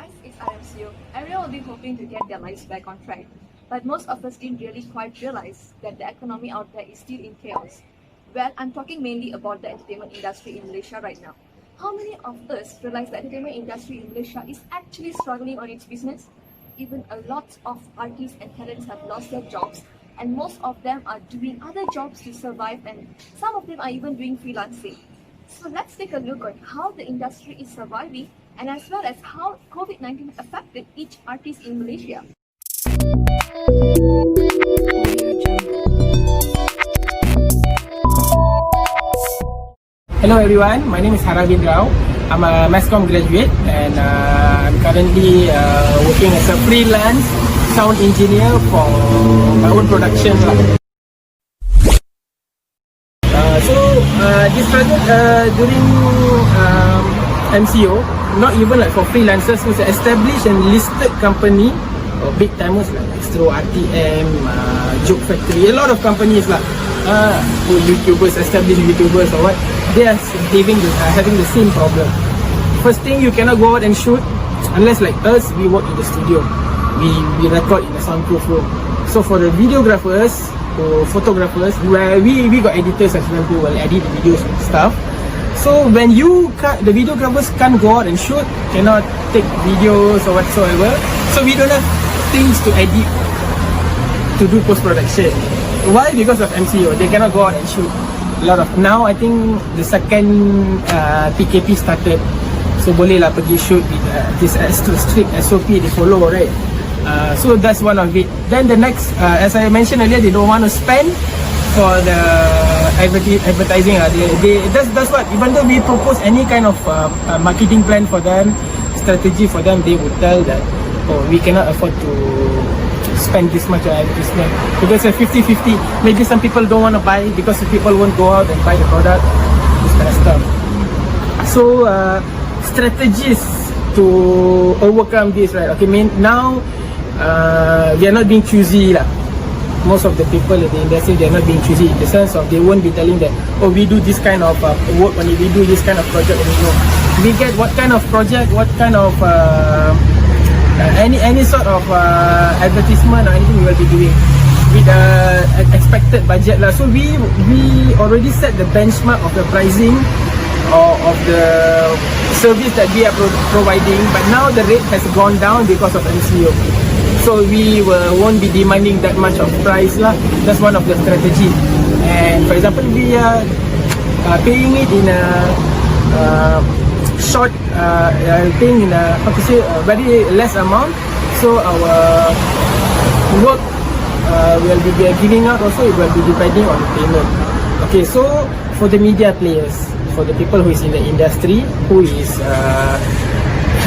Guys, it's MCO. Everyone will be hoping to get their lives back on track. But most of us didn't really quite realize that the economy out there is still in chaos. Well, I'm talking mainly about the entertainment industry in Malaysia right now. How many of us realize the entertainment industry in Malaysia is actually struggling on its business? Even a lot of artists and talents have lost their jobs, and most of them are doing other jobs to survive, and some of them are even doing freelancing. So let's take a look at how the industry is surviving and as well as how COVID-19 affected each artist in Malaysia. Hello everyone, my name is Haravind Rao. I'm a MCO graduate and I'm currently working as a freelance sound engineer for my own production. This project during MCO, not even like for freelancers, was an established and listed company or big timers like Extro, RTM, Joke Factory, a lot of companies like YouTubers, established YouTubers or what, they are having the same problem. First thing, you cannot go out and shoot unless like us, we work in the studio. We record in a soundproof room. So for the videographers or photographers, where we got editors as well who will edit the videos and stuff. So when the videographers can't go out and shoot, cannot take videos or whatsoever, so we don't have things to edit, to do post-production. Why? Because of MCO, they cannot go out and shoot. Now I think the second PKP started, so boleh lah pergi shoot with this strict SOP they follow, right? So that's one of it. Then the next, as I mentioned earlier, they don't want to spend for the advertising. That's what, even though we propose any kind of marketing plan for them, strategy for them, they would tell that, oh, we cannot afford to spend this much on advertisement because it's 50-50. Maybe some people don't want to buy because people won't go out and buy the product, this kind of stuff. So strategies to overcome this, right? Okay, now they are not being choosy lah. Most of the people in the industry, they are not being choosy in the sense of they won't be telling that, oh, we do this kind of work only, we do this kind of project only. No, we get what kind of project, what kind of any sort of advertisement or anything we will be doing with expected budget lah. So we already set the benchmark of the pricing or of the service that we are providing, but now the rate has gone down because of MCO. So we won't be demanding that much of price lah. That's one of the strategy. And for example, we are paying it in a short thing, in a very less amount. So our work will be giving out also, it will be depending on the payment. Okay, so for the media players, for the people who is in the industry, who is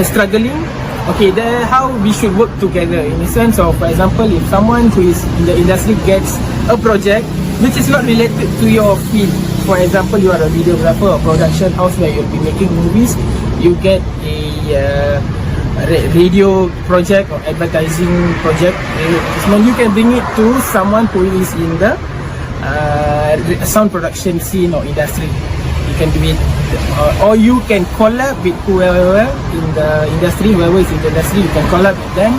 struggling, okay, how we should work together in the sense of, for example, if someone who is in the industry gets a project which is not related to your field, for example, you are a videographer or production house where you'll be making movies, you get a radio project or advertising project, you can bring it to someone who is in the sound production scene or industry. You can do it, or you can collab with whoever in the industry, whoever is in the industry, you can collab with them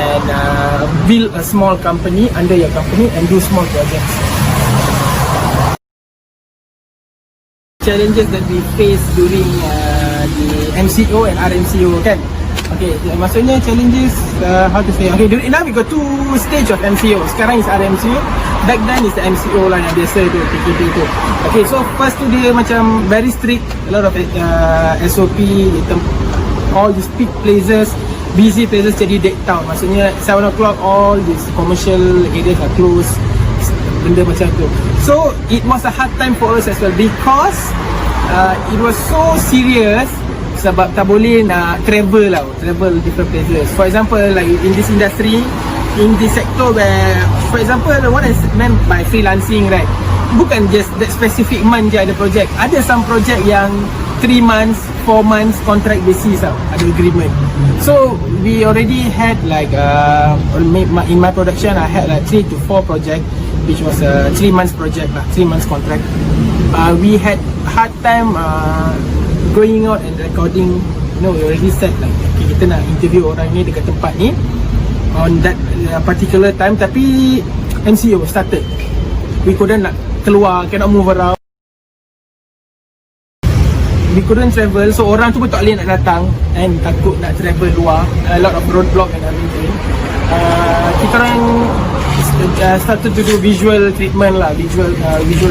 and build a small company under your company and do small projects. Challenges that we face during the MCO and RMCO kan. Okay, maksudnya challenges, how to say, okay, now we got two stage of MCO. Sekarang is RMCO, back then is the MCO lah yang biasa tu, PKP tu. Okay, so first tu dia macam very strict, a lot of SOP, all these peak places, busy places jadi dead town. Maksudnya 7 o'clock all these commercial areas are closed, benda macam tu. So it was a hard time for us as well because it was so serious sebab tak boleh nak travel different places. For example, like in this industry, in this sector where, for example, what I meant by freelancing, right, bukan just that specific month je ada project. Ada some project yang 3 months, 4 months contract basis ada agreement. So we already had like in my production I had like 3 to 4 project which was a 3 months project lah, 3 months contract. We had hard time going out and recording we already said like, okay, kita nak interview orang ni dekat tempat ni on that particular time, tapi MCO started. We couldn't nak keluar, cannot move around. We couldn't travel, so orang tu pun tak boleh nak datang and takut nak travel luar. A lot of roadblock and everything. Kita orang started to do visual treatment lah, visual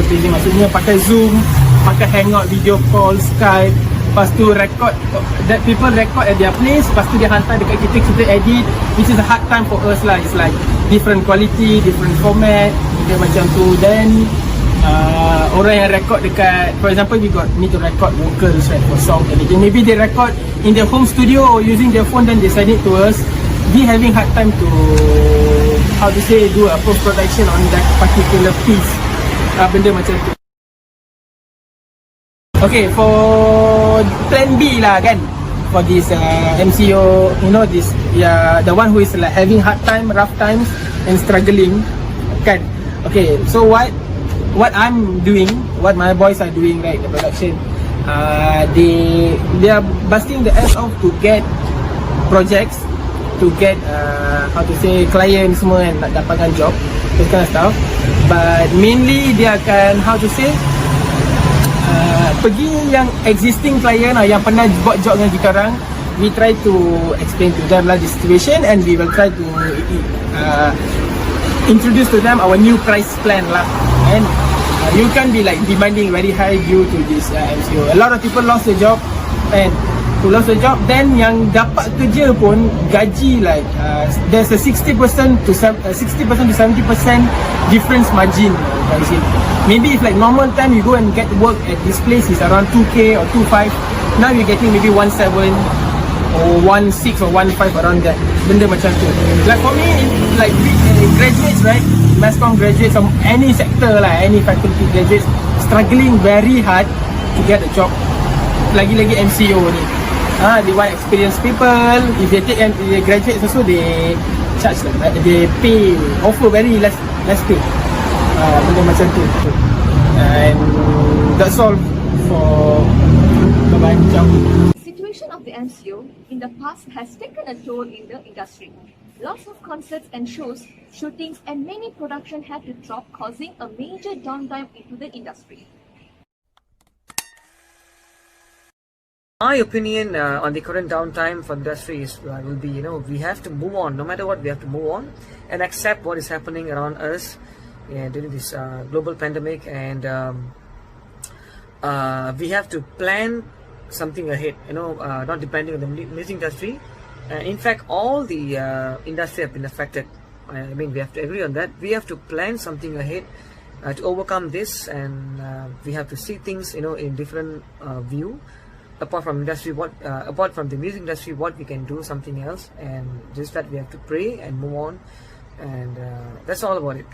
training, maksudnya pakai Zoom, pakai Hangout, video call, Skype. Lepas tu record, that people record at their place, lepas tu dia hantar dekat kita, kita edit, which is a hard time for us lah. It's like different quality, different format, dia macam tu. Then orang yang record dekat, for example, we need to record vocals, right, for song editing. Maybe they record in their home studio or using their phone, then they send it to us. We having hard time to, how to say, do a post-production on that particular piece. Benda macam tu. Okay, for plan B lah kan, for this MCO, this, the one who is like having hard time, rough times and struggling kan. Okay, so what I'm doing, what my boys are doing, right, the production, they are busting the ass off to get projects, to get how to say, clients semua and nak dapatkan job, this kind of stuff. But mainly dia akan, how to say, pergi yang existing client lah, yang pernah buat job dengan kita orang. We try to explain to them lah the situation, and we will try to introduce to them our new price plan lah. And you can be like demanding very high due to this MCO. A lot of people lost their job, and who lost the job, then yang dapat kerja pun gaji like there's a 60% to 70% difference margin. Maybe if like normal time you go and get work at this place is around 2k or 2.5, now you're getting maybe 1.7 or 1.6 or 1.5, around that. Benda macam tu. Like for me, like graduates, right, mass comm graduates from any sector lah, any faculty graduates, struggling very hard to get a job. Lagi-lagi MCO ni. They want experienced people. If they take they graduates also, they charge them, they pay, offer very less pay. Benda macam tu. And that's all for bye-bye. Ciao. The situation of the MCO in the past has taken a toll in the industry. Lots of concerts and shows, shootings and many production had to drop, causing a major downtime into the industry. My opinion on the current downtime for industry is will be, we have to move on. No matter what, we have to move on and accept what is happening around us during this global pandemic, and we have to plan something ahead. Not depending on the music industry. In fact, all the industry have been affected. I mean, we have to agree on that. We have to plan something ahead to overcome this, and we have to see things, in different view. Apart from industry, apart from the music industry, what we can do something else, and just that we have to pray and move on, and that's all about it.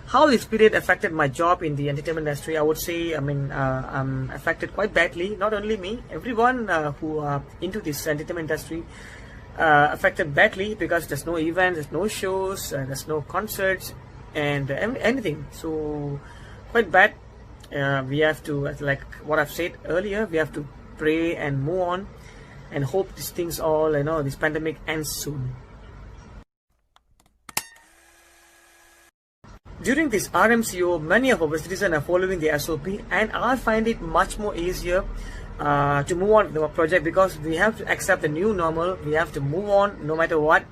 How this period affected my job in the entertainment industry, I would say, I'm affected quite badly. Not only me, everyone who are into this entertainment industry affected badly, because there's no events, there's no shows, there's no concerts, and anything. So quite bad. We have to, like what I've said earlier, we have to pray and move on and hope these things all, this pandemic ends soon. During this RMCO, many of our citizens are following the SOP, and I find it much more easier to move on with our project, because we have to accept the new normal. We have to move on no matter what,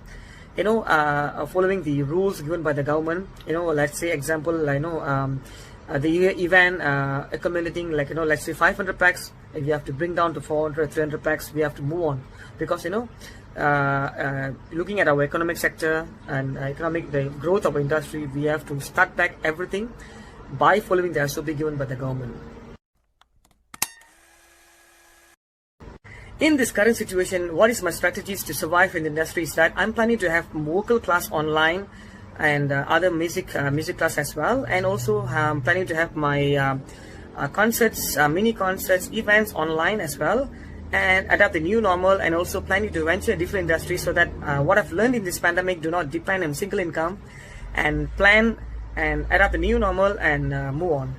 following the rules given by the government. Let's say example, the event accumulating, let's say 500 packs, if you have to bring down to 400, 300 packs, we have to move on, because looking at our economic sector and the growth of our industry, we have to start back everything by following the SOP given by the government. In this current situation, what is my strategies to survive in the industry is that I'm planning to have vocal class online and other music class as well, and also I'm planning to have my concerts, mini concerts, events online as well, and adapt the new normal, and also planning to venture a different industry, so that what I've learned in this pandemic do not depend on single income, and plan and adapt the new normal and move on.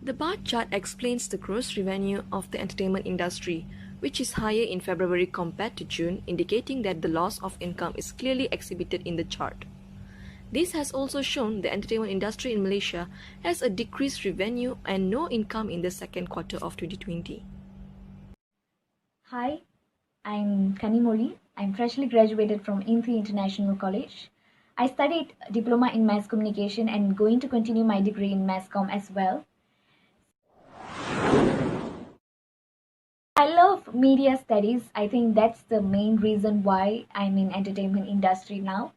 The bar chart explains the gross revenue of the entertainment industry, which is higher in February compared to June, indicating that the loss of income is clearly exhibited in the chart. This has also shown the entertainment industry in Malaysia has a decreased revenue and no income in the second quarter of 2020. Hi, I'm Kanimoli. I'm freshly graduated from INTHI International College. I studied diploma in mass communication and going to continue my degree in mass comm as well. I love media studies. I think that's the main reason why I'm in entertainment industry now.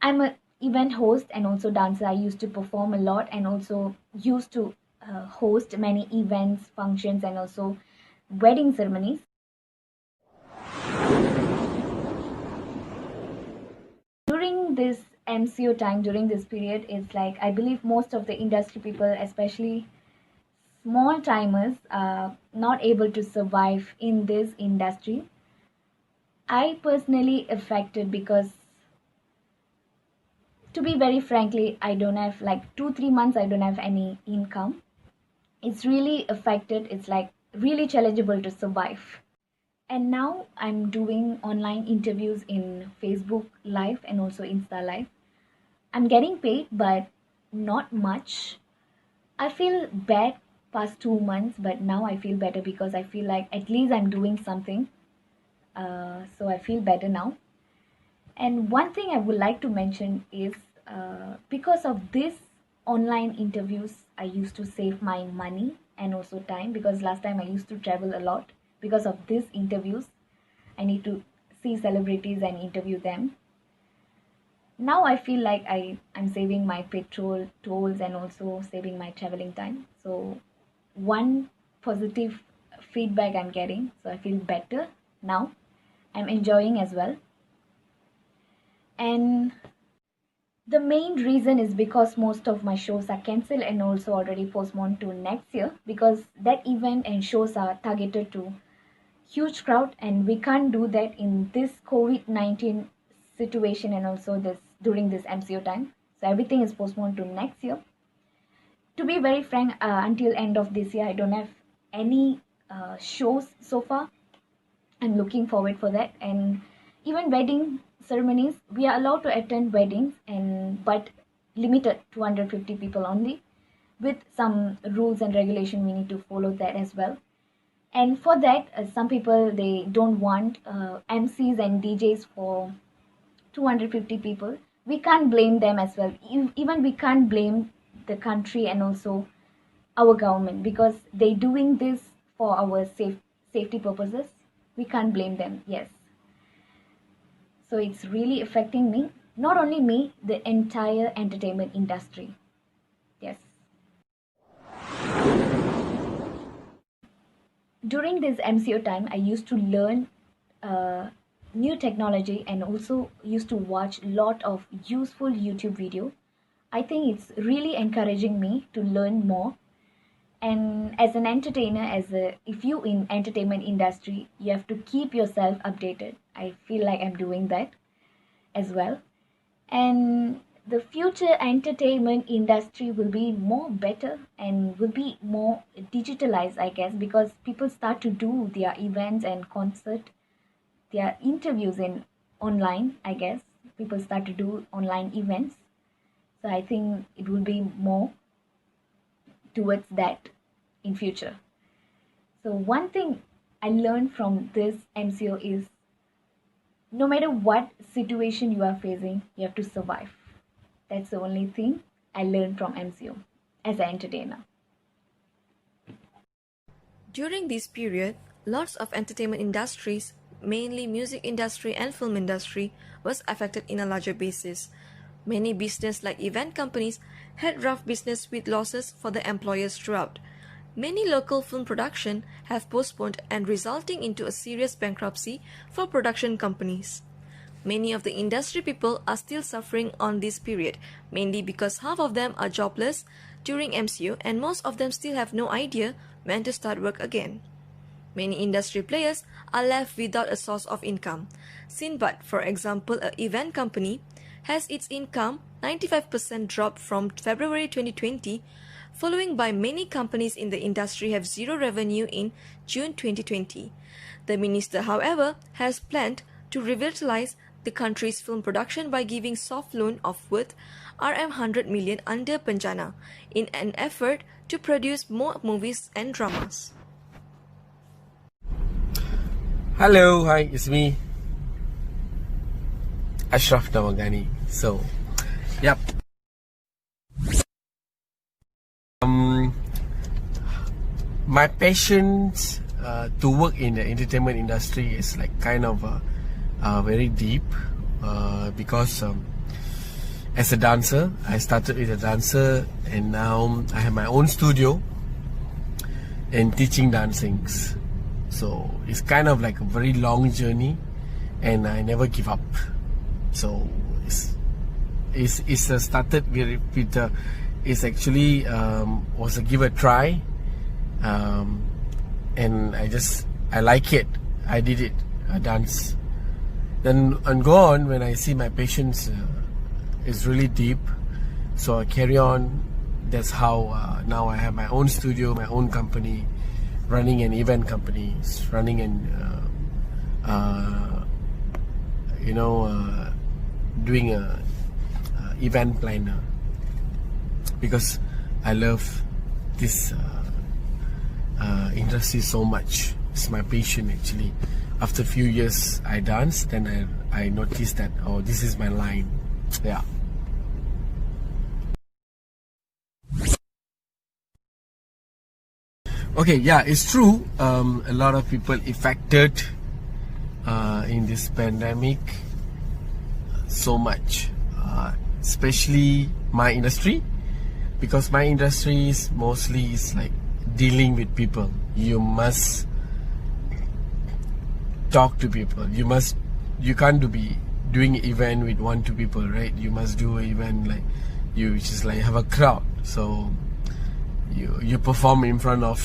I'm an event host and also dancer. I used to perform a lot and also used to host many events, functions and also wedding ceremonies. During this MCO time, during this period, it's like I believe most of the industry people, especially small timers, are not able to survive in this industry. I personally affected because, to be very frankly, I don't have like 2-3 months, I don't have any income. It's really affected. It's like really challengeable to survive. And now I'm doing online interviews in Facebook Live and also Insta Live. I'm getting paid, but not much. I feel bad past 2 months, but now I feel better because I feel like at least I'm doing something. So I feel better now. And one thing I would like to mention is because of this online interviews, I used to save my money and also time, because last time I used to travel a lot. Because of these interviews, I need to see celebrities and interview them. Now I feel like I'm saving my petrol tolls and also saving my traveling time. So one positive feedback I'm getting, so I feel better now. I'm enjoying as well. And the main reason is because most of my shows are cancelled and also already postponed to next year, because that event and shows are targeted to huge crowd and we can't do that in this COVID-19 situation and also this during this MCO time. So everything is postponed to next year. To be very frank, until end of this year, I don't have any shows so far. I'm looking forward for that. And even wedding ceremonies, we are allowed to attend weddings, but limited 250 people only. With some rules and regulation, we need to follow that as well. And for that, some people, they don't want MCs and DJs for 250 people. We can't blame them as well. Even we can't blame the country and also our government, because they're doing this for our safety purposes. We can't blame them, yes. So it's really affecting me. Not only me, the entire entertainment industry. Yes. During this MCO time, I used to learn new technology and also used to watch a lot of useful YouTube video. I think it's really encouraging me to learn more. And as an entertainer, if you in entertainment industry, you have to keep yourself updated. I feel like I'm doing that as well. And the future entertainment industry will be more better and will be more digitalized, I guess, because people start to do their events and concert, their interviews in online, I guess. People start to do online events. So I think it will be more towards that in future. So one thing I learned from this MCO is no matter what situation you are facing, you have to survive. That's the only thing I learned from MCO as an entertainer. During this period, lots of entertainment industries, mainly music industry and film industry, was affected in a larger basis. Many business like event companies had rough business with losses for the employers throughout. Many local film production have postponed and resulting into a serious bankruptcy for production companies. Many of the industry people are still suffering on this period, mainly because half of them are jobless during MCO and most of them still have no idea when to start work again. Many industry players are left without a source of income. Sinbad, for example, an event company, has its income 95% dropped from February 2020 following by many companies in the industry have zero revenue in June 2020. The minister, however, has planned to revitalize the country's film production by giving soft loan of worth RM100 million under Penjana in an effort to produce more movies and dramas. Hello, hi, it's me, Ashraf Navaghani. So, yep. My passion to work in the entertainment industry is like kind of very deep because as a dancer, I started with a dancer and now I have my own studio and teaching dancing. So it's kind of like a very long journey and I never give up. So it's started with it's actually was a give a try, and I like it. I did it. I dance. Then and go on when I see my patience is really deep, so I carry on. That's how now I have my own studio, my own company, running an event company, running an doing a event planner, because I love this industry so much. It's my passion actually. After a few years I danced, then I noticed that, oh, this is my line. Yeah. Okay, yeah, it's true. A lot of people affected in this pandemic so much, especially my industry, because my industry is mostly like dealing with people. You must talk to people. You can't be doing event with 1-2 people, right? You must do an event like you just like have a crowd. So you perform in front of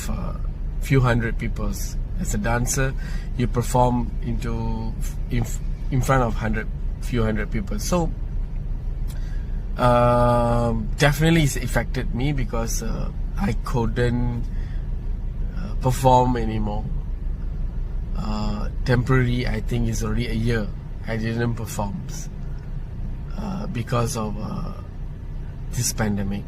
few hundred people. As a dancer, you perform in front of few hundred people. So definitely it's affected me because I couldn't perform anymore. Temporary, I think it's already a year I didn't perform because of this pandemic.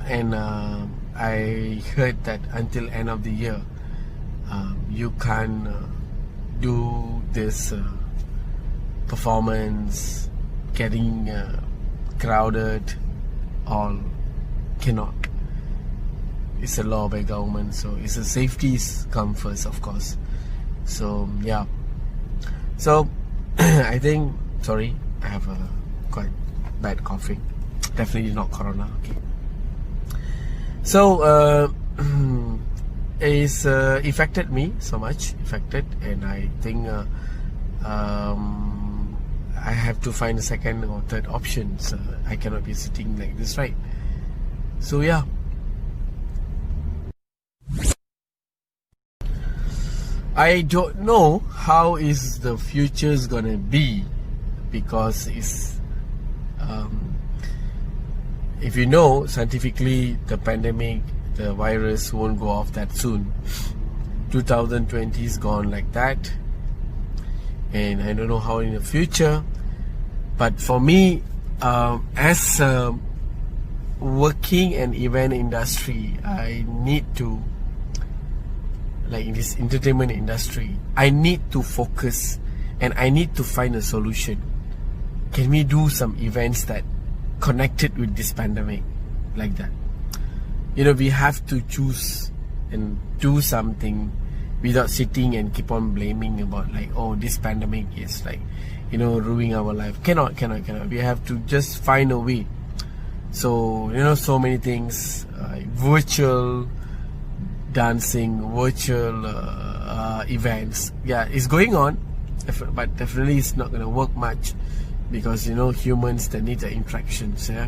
And I heard that until end of the year you can do this performance, getting crowded, all cannot. It's a law by government, so it's a safety's come first, of course. So yeah, so I think, sorry, I have a quite bad coughing, definitely not corona. Okay, so it's affected me so much, and I think I have to find a second or third option. So I cannot be sitting like this, right? So yeah. I don't know how is the future is gonna be, because it's if you know scientifically, the pandemic, the virus won't go off that soon. 2020 is gone like that, and I don't know how in the future. But for me, as working in event industry, I need to, like in this entertainment industry, I need to focus and I need to find a solution. Can we do some events that connected with this pandemic, like that? You know, we have to choose and do something without sitting and keep on blaming about like, oh, this pandemic is like, you know, ruining our life. Cannot. We have to just find a way. So, you know, so many things, virtual dancing, virtual events. Yeah, it's going on, but definitely it's not going to work much, because, you know, humans, they need the interactions. Yeah,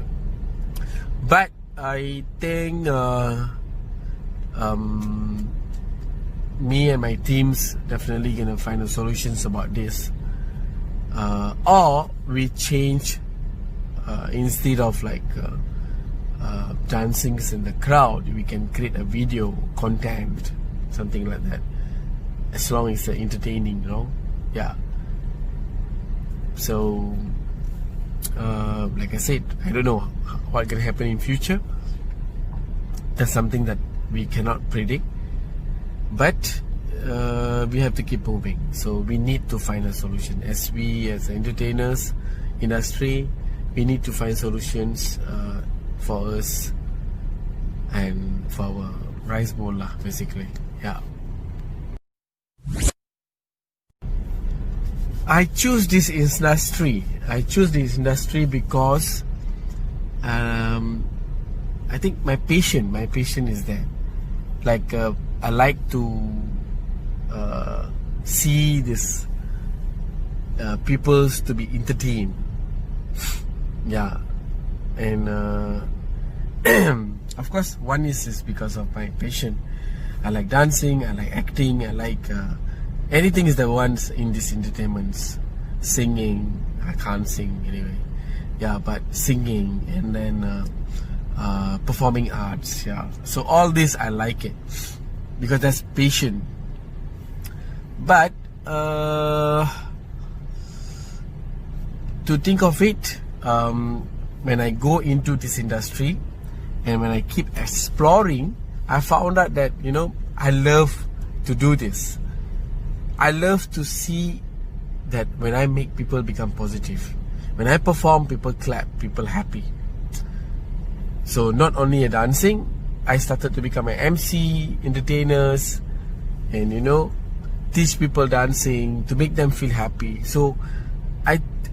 but I think me and my teams definitely gonna find a solutions about this, or we change instead of like dancings in the crowd, we can create a video content, something like that, as long as it's entertaining, you know. Yeah. So like I said, I don't know what can happen in future. That's something that we cannot predict, but we have to keep moving. So we need to find a solution. As entertainers industry, we need to find solutions for us and for our rice bowl lah, basically. Yeah. I choose this industry. Because I think my passion is there. Like I like to see this peoples to be entertained. Yeah, and of course, one is because of my passion. I like dancing, I like acting, I like anything is the ones in this entertainments. Singing, I can't sing anyway. Yeah, but singing and then performing arts. Yeah, so all this I like it because that's passion. But to think of it, when I go into this industry and when I keep exploring, I found out that, you know, I love to do this. I love to see that when I make people become positive, when I perform, people clap, people happy. So not only a dancing, I started to become an MC, entertainers, and, you know, teach people dancing to make them feel happy. So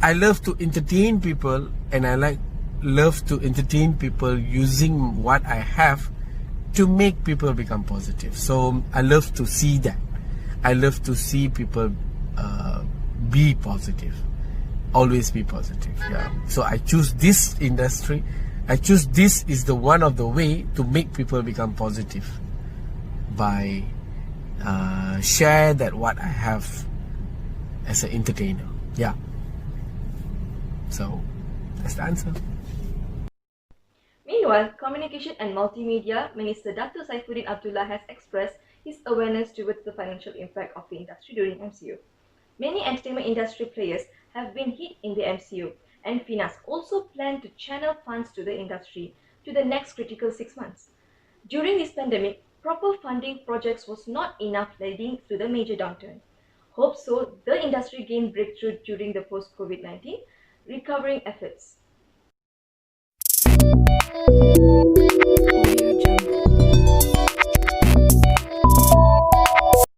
I love to entertain people, and I love to entertain people using what I have to make people become positive. So I love to see that. I love to see people be positive, always be positive. Yeah. So I choose this industry. I choose this is the one of the way to make people become positive by share that what I have as an entertainer. Yeah. So that's the answer. Meanwhile, Communication and Multimedia Minister Dr. Saifuddin Abdullah has expressed his awareness towards the financial impact of the industry during MCO. Many entertainment industry players have been hit in the MCO, and Finas also plan to channel funds to the industry to the next critical 6 months. During this pandemic, proper funding projects was not enough, leading to the major downturn. Hope so, the industry gained breakthrough during the post-COVID-19 recovering efforts.